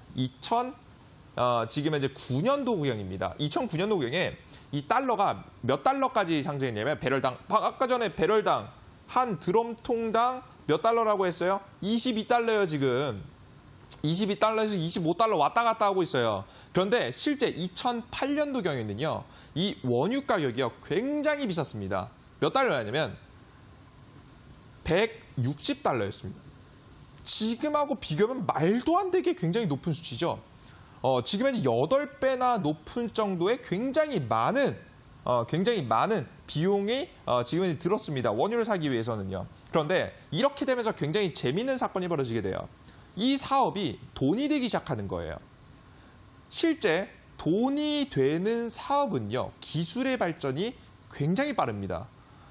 지금 현재 9년도경입니다. 2009년도경에 이 달러가 몇 달러까지 상승했냐면 아까 전에 배럴당 한 드럼통당 몇 달러라고 했어요? 22달러요, 지금. 22달러에서 25달러 왔다 갔다 하고 있어요. 그런데 실제 2008년도경에는요, 이 원유 가격이요, 굉장히 비쌌습니다. 몇 달러였냐면 160달러였습니다. 지금하고 비교하면 말도 안 되게 굉장히 높은 수치죠. 지금 현재 8배나 높은 정도의 굉장히 많은 비용이 지금 현재 들었습니다. 원유를 사기 위해서는요. 그런데 이렇게 되면서 굉장히 재미있는 사건이 벌어지게 돼요. 이 사업이 돈이 되기 시작하는 거예요. 실제 돈이 되는 사업은요, 기술의 발전이 굉장히 빠릅니다.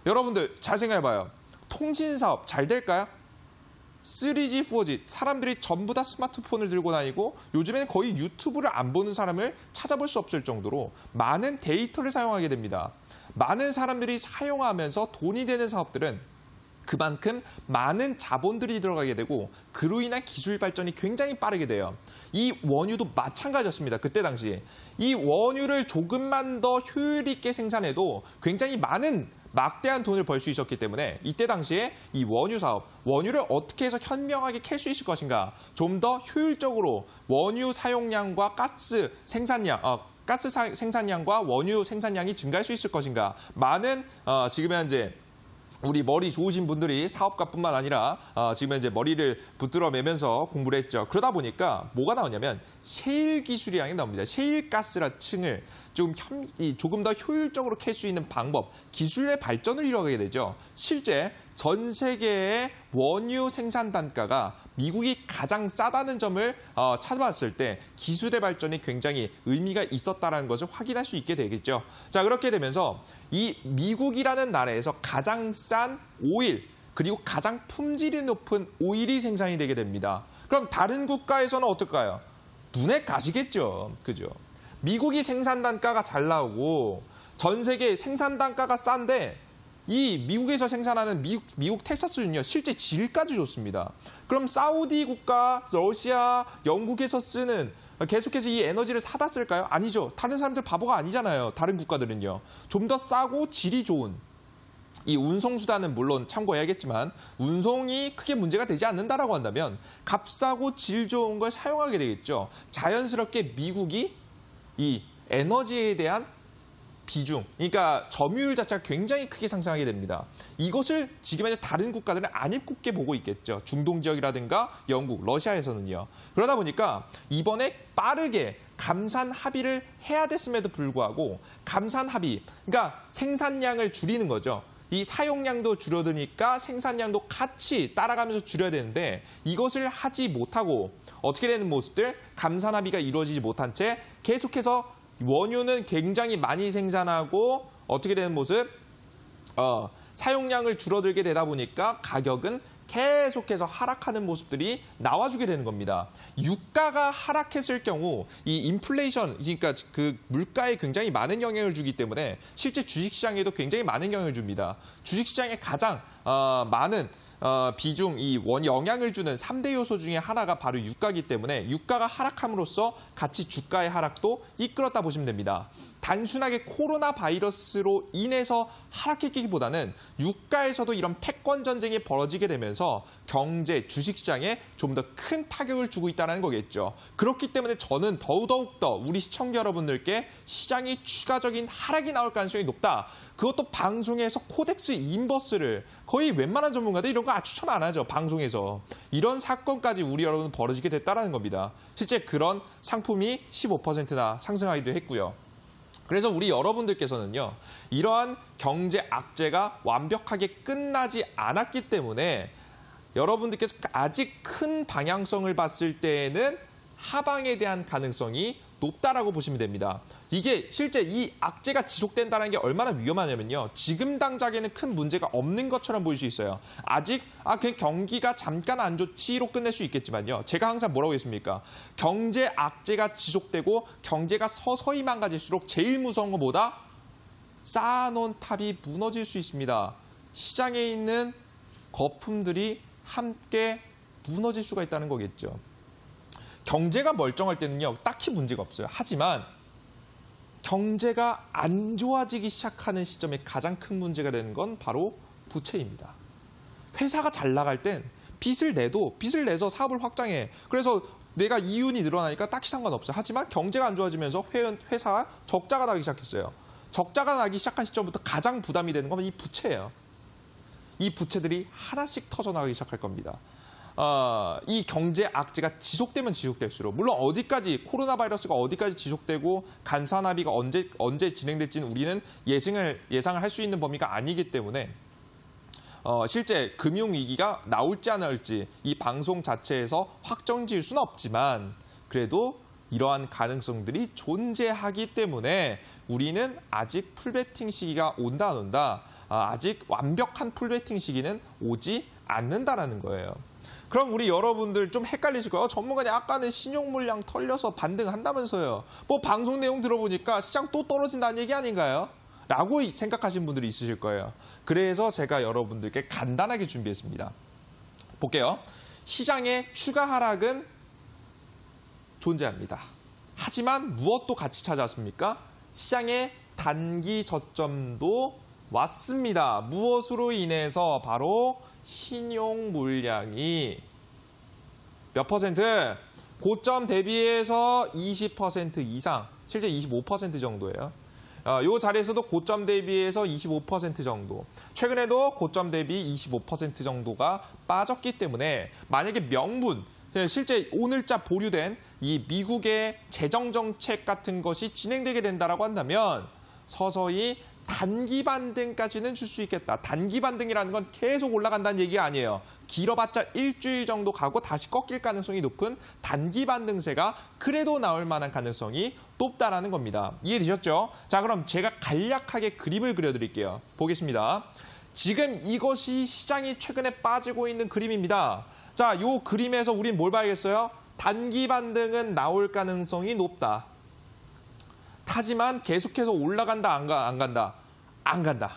여러분들 잘 생각해봐요. 통신 사업 잘 될까요? 3G, 4G 사람들이 전부 다 스마트폰을 들고 다니고 요즘에는 거의 유튜브를 안 보는 사람을 찾아볼 수 없을 정도로 많은 데이터를 사용하게 됩니다. 많은 사람들이 사용하면서 돈이 되는 사업들은 그만큼 많은 자본들이 들어가게 되고 그로 인한 기술 발전이 굉장히 빠르게 돼요. 이 원유도 마찬가지였습니다. 그때 당시에. 이 원유를 조금만 더 효율 있게 생산해도 굉장히 막대한 돈을 벌 수 있었기 때문에 이때 당시에 이 원유 사업, 원유를 어떻게 해서 현명하게 캘 수 있을 것인가, 좀 더 효율적으로 원유 사용량과 가스 생산량과 원유 생산량이 증가할 수 있을 것인가, 많은 지금 현재 우리 머리 좋으신 분들이 사업가뿐만 아니라 지금 이제 머리를 붙들어 매면서 공부를 했죠. 그러다 보니까 뭐가 나오냐면 셰일 기술이라는 게 나옵니다. 셰일 가스라 층을 조금 더 효율적으로 캘 수 있는 방법, 기술의 발전을 이뤄가게 되죠. 실제 전 세계의 원유 생산 단가가 미국이 가장 싸다는 점을 찾아봤을 때 기술의 발전이 굉장히 의미가 있었다는 것을 확인할 수 있게 되겠죠. 자, 그렇게 되면서 이 미국이라는 나라에서 가장 싼 오일, 그리고 가장 품질이 높은 오일이 생산이 되게 됩니다. 그럼 다른 국가에서는 어떨까요? 눈에 가시겠죠. 그죠? 미국이 생산 단가가 잘 나오고 전 세계 생산 단가가 싼데 이 미국에서 생산하는 미국 텍사스는요, 실제 질까지 좋습니다. 그럼 사우디 국가, 러시아, 영국에서 쓰는 계속해서 이 에너지를 사다 쓸까요? 아니죠. 다른 사람들 바보가 아니잖아요. 다른 국가들은요. 좀 더 싸고 질이 좋은 이 운송수단은 물론 참고해야겠지만 운송이 크게 문제가 되지 않는다라고 한다면 값싸고 질 좋은 걸 사용하게 되겠죠. 자연스럽게 미국이 이 에너지에 대한 비중, 그러니까 점유율 자체가 굉장히 크게 상승하게 됩니다. 이것을 지금 현재 다른 국가들은 안 입곱게 보고 있겠죠. 중동 지역이라든가 영국, 러시아에서는요. 그러다 보니까 이번에 빠르게 감산 합의를 해야 됐음에도 불구하고 감산 합의, 그러니까 생산량을 줄이는 거죠. 이 사용량도 줄어드니까 생산량도 같이 따라가면서 줄여야 되는데 이것을 하지 못하고 어떻게 되는 모습들, 감산 합의가 이루어지지 못한 채 계속해서 원유는 굉장히 많이 생산하고 어떻게 되는 모습? 사용량을 줄어들게 되다 보니까 가격은 계속해서 하락하는 모습들이 나와주게 되는 겁니다. 유가가 하락했을 경우 이 인플레이션, 그러니까 그 물가에 굉장히 많은 영향을 주기 때문에 실제 주식시장에도 굉장히 많은 영향을 줍니다. 주식시장에 가장 많은 비중, 영향을 주는 3대 요소 중에 하나가 바로 유가이기 때문에 유가가 하락함으로써 같이 주가의 하락도 이끌었다 보시면 됩니다. 단순하게 코로나 바이러스로 인해서 하락했기보다는 유가에서도 이런 패권 전쟁이 벌어지게 되면서 경제, 주식시장에 좀 더 큰 타격을 주고 있다는 거겠죠. 그렇기 때문에 저는 더욱더 우리 시청자 여러분들께 시장이 추가적인 하락이 나올 가능성이 높다. 그것도 방송에서 코덱스 인버스를 거의 웬만한 전문가들 이런 거 추천 안 하죠. 방송에서. 이런 사건까지 우리 여러분 벌어지게 됐다는 겁니다. 실제 그런 상품이 15%나 상승하기도 했고요. 그래서 우리 여러분들께서는요, 이러한 경제 악재가 완벽하게 끝나지 않았기 때문에 여러분들께서 아직 큰 방향성을 봤을 때에는 하방에 대한 가능성이 높다라고 보시면 됩니다. 이게 실제 이 악재가 지속된다는 게 얼마나 위험하냐면요. 지금 당장에는 큰 문제가 없는 것처럼 보일 수 있어요. 아직 그냥 경기가 잠깐 안 좋지로 끝낼 수 있겠지만요. 제가 항상 뭐라고 했습니까? 경제 악재가 지속되고 경제가 서서히 망가질수록 제일 무서운 것보다 쌓아놓은 탑이 무너질 수 있습니다. 시장에 있는 거품들이 함께 무너질 수가 있다는 거겠죠. 경제가 멀쩡할 때는요, 딱히 문제가 없어요. 하지만 경제가 안 좋아지기 시작하는 시점에 가장 큰 문제가 되는 건 바로 부채입니다. 회사가 잘 나갈 땐 빚을 내서 사업을 확장해. 그래서 내가 이윤이 늘어나니까 딱히 상관없어요. 하지만 경제가 안 좋아지면서 회사가 적자가 나기 시작했어요. 적자가 나기 시작한 시점부터 가장 부담이 되는 건 이 부채예요. 이 부채들이 하나씩 터져나가기 시작할 겁니다. 이 경제 악재가 지속되면 지속될수록, 물론 어디까지 코로나 바이러스가 어디까지 지속되고 감산 합의가 언제 진행될지는 우리는 예상을 할 수 있는 범위가 아니기 때문에 실제 금융 위기가 나올지 안 나올지 이 방송 자체에서 확정지을 수는 없지만 그래도 이러한 가능성들이 존재하기 때문에 우리는 아직 풀베팅 시기가 온다 안 온다, 아직 완벽한 풀베팅 시기는 오지 않는다라는 거예요. 그럼 우리 여러분들 좀 헷갈리실 거예요. 전문가님 아까는 신용 물량 털려서 반등한다면서요. 뭐 방송 내용 들어보니까 시장 또 떨어진다는 얘기 아닌가요? 라고 생각하시는 분들이 있으실 거예요. 그래서 제가 여러분들께 간단하게 준비했습니다. 볼게요. 시장의 추가 하락은 존재합니다. 하지만 무엇도 같이 찾아왔습니까? 시장의 단기 저점도 왔습니다. 무엇으로 인해서? 바로 신용 물량이 몇 퍼센트? 고점 대비해서 20% 이상, 실제 25% 정도예요. 이 자리에서도 고점 대비해서 25% 정도. 최근에도 고점 대비 25% 정도가 빠졌기 때문에 만약에 실제 오늘자 보류된 이 미국의 재정 정책 같은 것이 진행되게 된다라고 한다면 서서히 단기 반등까지는 줄 수 있겠다. 단기 반등이라는 건 계속 올라간다는 얘기가 아니에요. 길어봤자 일주일 정도 가고 다시 꺾일 가능성이 높은 단기 반등세가 그래도 나올 만한 가능성이 높다라는 겁니다. 이해되셨죠? 자, 그럼 제가 간략하게 그림을 그려드릴게요. 보겠습니다. 지금 이것이 시장이 최근에 빠지고 있는 그림입니다. 자, 이 그림에서 우린 뭘 봐야겠어요? 단기 반등은 나올 가능성이 높다. 하지만 계속해서 올라간다, 안 간다? 안 간다.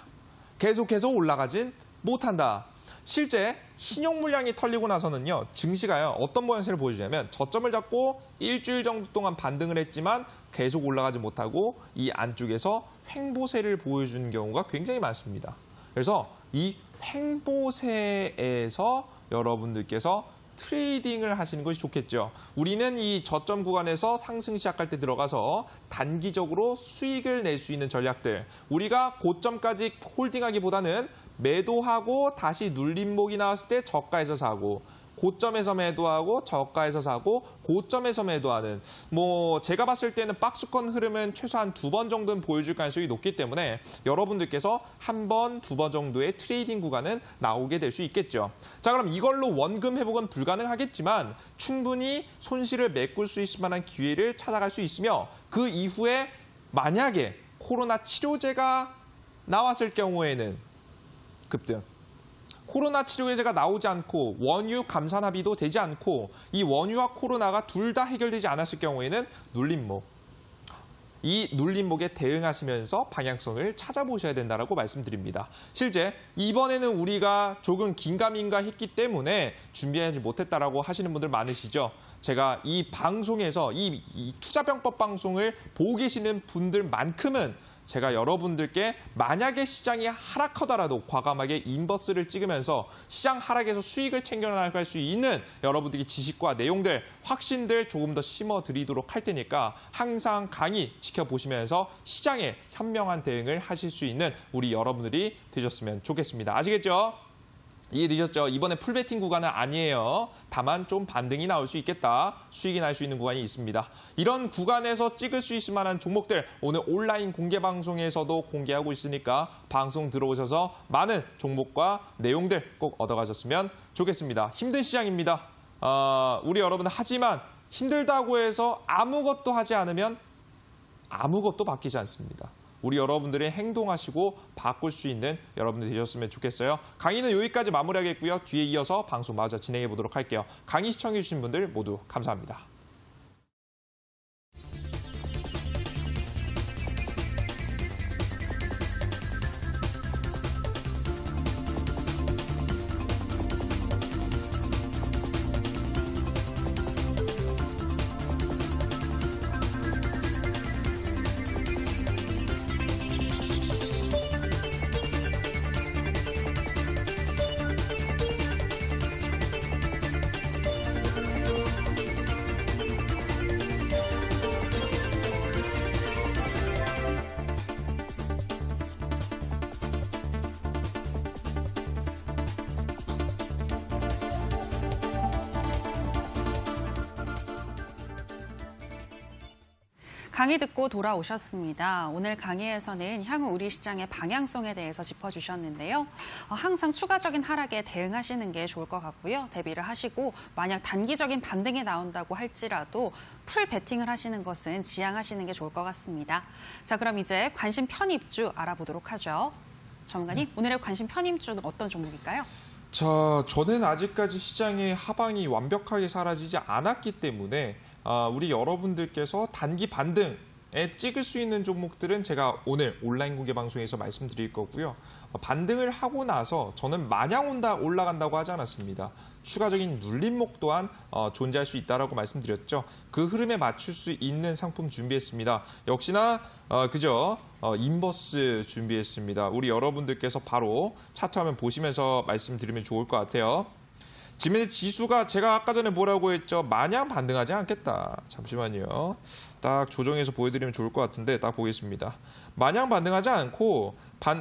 계속해서 올라가진 못한다. 실제 신용 물량이 털리고 나서는요, 증시가요, 어떤 모양새를 보여주냐면 저점을 잡고 일주일 정도 동안 반등을 했지만 계속 올라가지 못하고 이 안쪽에서 횡보세를 보여주는 경우가 굉장히 많습니다. 그래서 이 횡보세에서 여러분들께서 트레이딩을 하시는 것이 좋겠죠. 우리는 이 저점 구간에서 상승 시작할 때 들어가서 단기적으로 수익을 낼 수 있는 전략들, 우리가 고점까지 홀딩하기보다는 매도하고 다시 눌림목이 나왔을 때 저가에서 사고, 고점에서 매도하고 저가에서 사고 고점에서 매도하는, 제가 봤을 때는 박스권 흐름은 최소한 2번 정도는 보여줄 가능성이 높기 때문에 여러분들께서 1번, 2번 정도의 트레이딩 구간은 나오게 될 수 있겠죠. 자, 그럼 이걸로 원금 회복은 불가능하겠지만 충분히 손실을 메꿀 수 있을 만한 기회를 찾아갈 수 있으며, 그 이후에 만약에 코로나 치료제가 나왔을 경우에는 급등. 코로나 치료제가 나오지 않고 원유 감산 합의도 되지 않고 이 원유와 코로나가 둘 다 해결되지 않았을 경우에는 눌림목. 이 눌림목에 대응하시면서 방향성을 찾아보셔야 된다고 말씀드립니다. 실제 이번에는 우리가 조금 긴가민가 했기 때문에 준비하지 못했다라고 하시는 분들 많으시죠. 제가 이 방송에서 이 투자병법 방송을 보고 계시는 분들만큼은 제가 여러분들께 만약에 시장이 하락하더라도 과감하게 인버스를 찍으면서 시장 하락에서 수익을 챙겨나갈 수 있는 여러분들의 지식과 내용들, 확신들 조금 더 심어드리도록 할 테니까 항상 강의 지켜보시면서 시장에 현명한 대응을 하실 수 있는 우리 여러분들이 되셨으면 좋겠습니다. 아시겠죠? 이해되셨죠? 이번에 풀베팅 구간은 아니에요. 다만 좀 반등이 나올 수 있겠다. 수익이 날 수 있는 구간이 있습니다. 이런 구간에서 찍을 수 있을 만한 종목들 오늘 온라인 공개 방송에서도 공개하고 있으니까 방송 들어오셔서 많은 종목과 내용들 꼭 얻어가셨으면 좋겠습니다. 힘든 시장입니다. 우리 여러분, 하지만 힘들다고 해서 아무것도 하지 않으면 아무것도 바뀌지 않습니다. 우리 여러분들이 행동하시고 바꿀 수 있는 여러분들이 되셨으면 좋겠어요. 강의는 여기까지 마무리하겠고요. 뒤에 이어서 방송 마저 진행해 보도록 할게요. 강의 시청해 주신 분들 모두 감사합니다. 강의 듣고 돌아오셨습니다. 오늘 강의에서는 향후 우리 시장의 방향성에 대해서 짚어주셨는데요. 항상 추가적인 하락에 대응하시는 게 좋을 것 같고요. 대비를 하시고 만약 단기적인 반등이 나온다고 할지라도 풀 베팅을 하시는 것은 지양하시는 게 좋을 것 같습니다. 자, 그럼 이제 관심 편입주 알아보도록 하죠. 전문가님, 오늘의 관심 편입주는 어떤 종목일까요? 자, 저는 아직까지 시장의 하방이 완벽하게 사라지지 않았기 때문에 우리 여러분들께서 단기 반등에 찍을 수 있는 종목들은 제가 오늘 온라인 공개 방송에서 말씀드릴 거고요. 반등을 하고 나서 저는 마냥 올라간다고 하지 않았습니다. 추가적인 눌림목 또한 존재할 수 있다라고 말씀드렸죠. 그 흐름에 맞출 수 있는 상품 준비했습니다. 역시나 인버스 준비했습니다. 우리 여러분들께서 바로 차트 화면 보시면서 말씀드리면 좋을 것 같아요. 지금 지수가 제가 아까 전에 뭐라고 했죠? 마냥 반등하지 않겠다. 잠시만요. 딱 조정해서 보여드리면 좋을 것 같은데 딱 보겠습니다. 마냥 반등하지 않고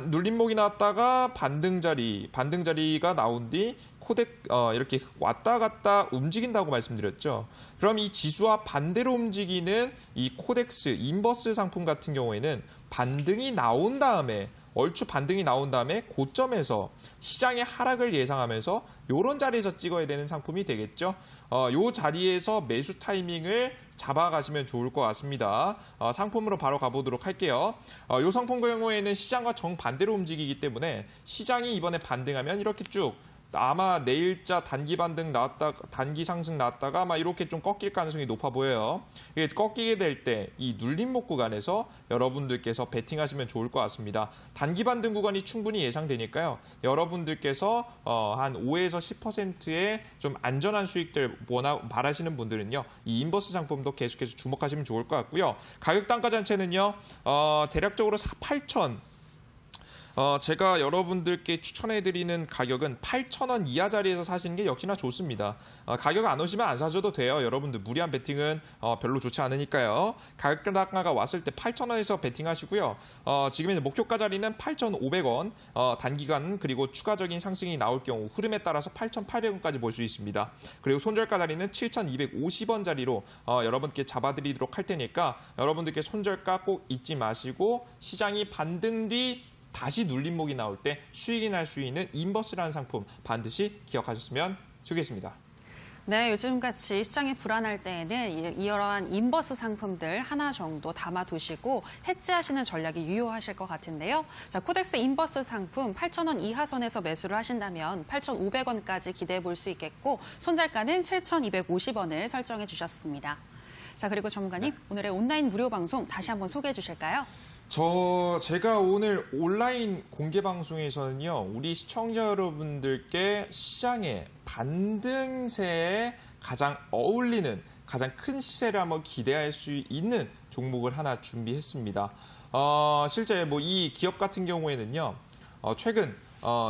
눌림목이 나왔다가 반등자리가 나온 뒤 코덱 이렇게 왔다 갔다 움직인다고 말씀드렸죠. 그럼 이 지수와 반대로 움직이는 이 코덱스, 인버스 상품 같은 경우에는 반등이 나온 다음에 얼추 반등이 나온 다음에 고점에서 시장의 하락을 예상하면서 이런 자리에서 찍어야 되는 상품이 되겠죠. 이 자리에서 매수 타이밍을 잡아가시면 좋을 것 같습니다. 상품으로 바로 가보도록 할게요. 이 상품 경우에는 시장과 정반대로 움직이기 때문에 시장이 이번에 반등하면 이렇게 쭉 아마 내일자 단기 반등 단기 상승 나왔다가 아마 이렇게 좀 꺾일 가능성이 높아 보여요. 이게 꺾이게 될 때 이 눌림목 구간에서 여러분들께서 베팅하시면 좋을 것 같습니다. 단기 반등 구간이 충분히 예상되니까요. 여러분들께서 한 5에서 10%의 좀 안전한 수익들 바라시는 분들은요. 이 인버스 상품도 계속해서 주목하시면 좋을 것 같고요. 가격 단가 자체는요. 대략적으로 8,000 제가 여러분들께 추천해드리는 가격은 8,000원 이하짜리에서 사시는 게 역시나 좋습니다. 가격 안 오시면 안 사셔도 돼요. 여러분들 무리한 베팅은 별로 좋지 않으니까요. 가격 단가가 왔을 때 8,000원에서 베팅하시고요. 지금의 목표가 자리는 8,500원, 단기간 그리고 추가적인 상승이 나올 경우 흐름에 따라서 8,800원까지 볼 수 있습니다. 그리고 손절가 자리는 7,250원짜리로 여러분께 잡아드리도록 할 테니까 여러분들께 손절가 꼭 잊지 마시고 시장이 반등 뒤 다시 눌림목이 나올 때 수익이 날 수 있는 인버스라는 상품 반드시 기억하셨으면 좋겠습니다. 네, 요즘같이 시장이 불안할 때에는 이러한 인버스 상품들 하나 정도 담아두시고 해지하시는 전략이 유효하실 것 같은데요. 자, 코덱스 인버스 상품 8,000원 이하선에서 매수를 하신다면 8,500원까지 기대해 볼 수 있겠고 손절가는 7,250원을 설정해 주셨습니다. 자, 그리고 전문가님, 오늘의 온라인 무료 방송 다시 한번 소개해 주실까요? 제가 오늘 온라인 공개 방송에서는요, 우리 시청자 여러분들께 시장의 반등세에 가장 어울리는 가장 큰 시세를 한번 기대할 수 있는 종목을 하나 준비했습니다. 실제 이 기업 같은 경우에는요, 최근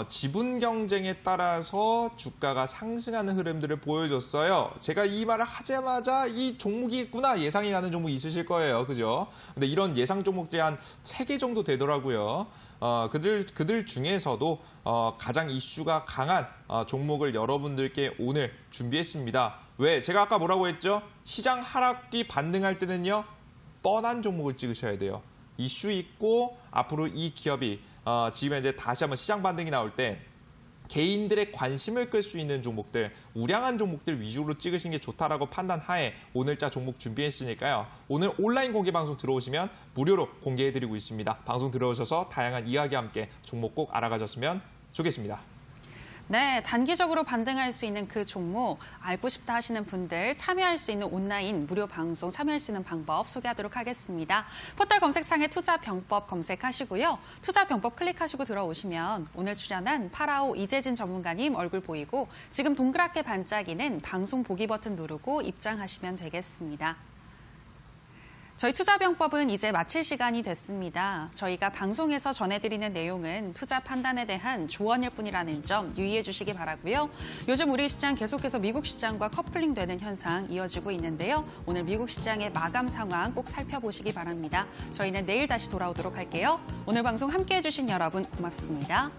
지분 경쟁에 따라서 주가가 상승하는 흐름들을 보여줬어요. 제가 이 말을 하자마자 이 종목이 있구나 예상이 가는 종목 있으실 거예요. 그죠? 근데 이런 예상 종목들이 한 3개 정도 되더라고요. 그들 중에서도 가장 이슈가 강한 종목을 여러분들께 오늘 준비했습니다. 왜? 제가 아까 뭐라고 했죠? 시장 하락 뒤 반등할 때는요, 뻔한 종목을 찍으셔야 돼요. 이슈 있고 앞으로 이 기업이 지금 이제 다시 한번 시장 반등이 나올 때 개인들의 관심을 끌 수 있는 종목들, 우량한 종목들 위주로 찍으신 게 좋다라고 판단하에 오늘자 종목 준비했으니까요. 오늘 온라인 공개 방송 들어오시면 무료로 공개해드리고 있습니다. 방송 들어오셔서 다양한 이야기와 함께 종목 꼭 알아가셨으면 좋겠습니다. 네, 단기적으로 반등할 수 있는 그 종목 알고 싶다 하시는 분들 참여할 수 있는 온라인 무료 방송 참여할 수 있는 방법 소개하도록 하겠습니다. 포털 검색창에 투자병법 검색하시고요. 투자병법 클릭하시고 들어오시면 오늘 출연한 파라오 이재진 전문가님 얼굴 보이고 지금 동그랗게 반짝이는 방송 보기 버튼 누르고 입장하시면 되겠습니다. 저희 투자병법은 이제 마칠 시간이 됐습니다. 저희가 방송에서 전해드리는 내용은 투자 판단에 대한 조언일 뿐이라는 점 유의해 주시기 바라고요. 요즘 우리 시장 계속해서 미국 시장과 커플링되는 현상 이어지고 있는데요. 오늘 미국 시장의 마감 상황 꼭 살펴보시기 바랍니다. 저희는 내일 다시 돌아오도록 할게요. 오늘 방송 함께해 주신 여러분 고맙습니다.